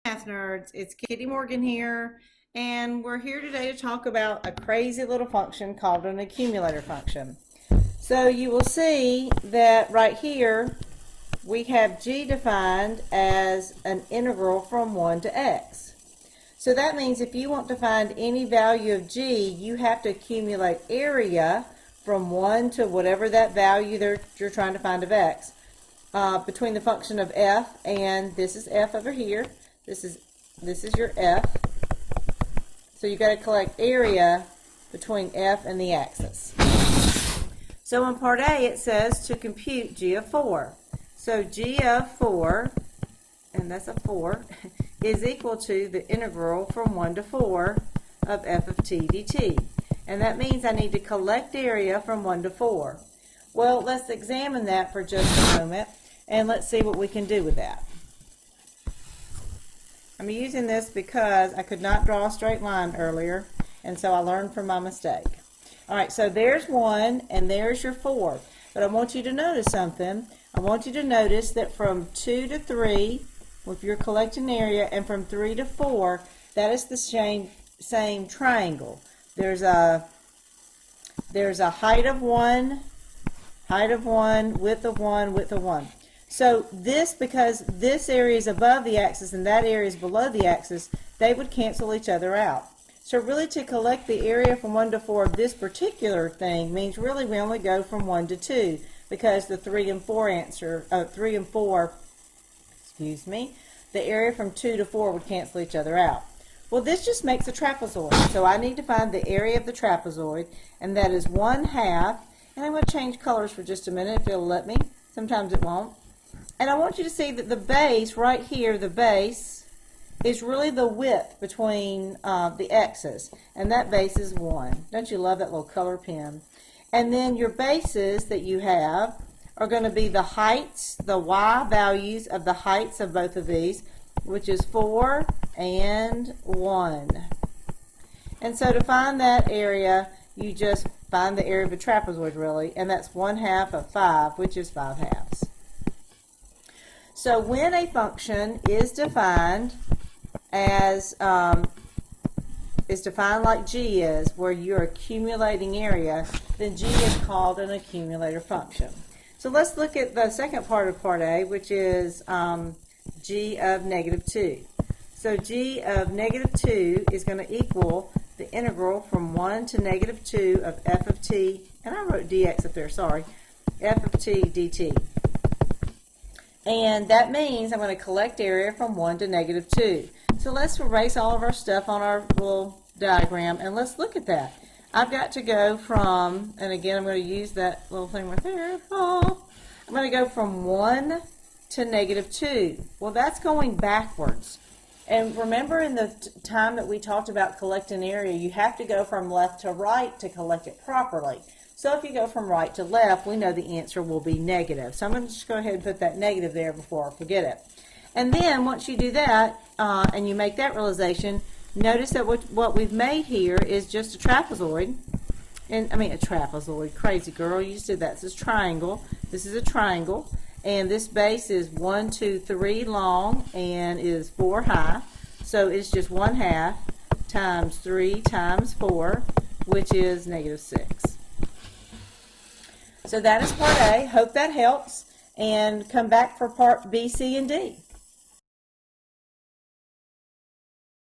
Math nerds, it's Kitty Morgan here, and we're here today to talk about a crazy little function called an accumulator function. So you will see that right here we have g defined as an integral from 1 to x. So that means if you want to find any value of g, you have to accumulate area from 1 to whatever that value you're trying to find of x between the function of f, and this is f over here. This is your f. So you've got to collect area between f and the axis. So in part A it says to compute g of 4. So g of 4, and that's a 4, is equal to the integral from 1 to 4 of f of t dt. And that means I need to collect area from 1 to 4. Well, let's examine that for just a moment, and let's see what we can do with that. I'm using this because I could not draw a straight line earlier, and so I learned from my mistake. Alright, so there's 1 and there's your 4. But I want you to notice something. I want you to notice that from 2 to 3, if you're collecting area, and from 3 to 4, that is the same triangle. There's a height of 1, width of 1, width of 1. So this, because this area is above the axis and that area is below the axis, they would cancel each other out. So really, to collect the area from 1 to 4 of this particular thing means really we only go from 1 to 2, because the 3 and 4, the area from 2 to 4 would cancel each other out. Well, this just makes a trapezoid. So I need to find the area of the trapezoid, and that is 1/2. And I'm going to change colors for just a minute if it'll let me. Sometimes it won't. And I want you to see that the base right here, the base, is really the width between the x's. And that base is 1. Don't you love that little color pen? And then your bases that you have are going to be the heights, the y values of the heights of both of these, which is 4 and 1. And so to find that area, you just find the area of a trapezoid, really, and that's 1/2 of 5, which is 5/2. So when a function is defined as like g is, where you're accumulating area, then g is called an accumulator function. So let's look at the second part of part A, which is g of -2. So g of -2 is going to equal the integral from 1 to -2 of f of t, and I wrote dx up there, sorry, f of t dt. And that means I'm going to collect area from 1 to -2. So let's erase all of our stuff on our little diagram, and let's look at that. I've got to go from, and again I'm going to use that little thing right there, I'm going to go from 1 to -2. Well, that's going backwards. And remember, in the time that we talked about collecting area, you have to go from left to right to collect it properly. So if you go from right to left, we know the answer will be negative. So I'm going to just go ahead and put that negative there before I forget it. And then once you do that, and you make that realization, notice that what we've made here is just a trapezoid. And I mean a trapezoid, crazy girl, you just did that. This is triangle. This is a triangle. And this base is 1, 2, 3 long and is 4 high. So it's just 1/2 times 3 times 4, which is -6. So that is part A. Hope that helps. And come back for part B, C, and D.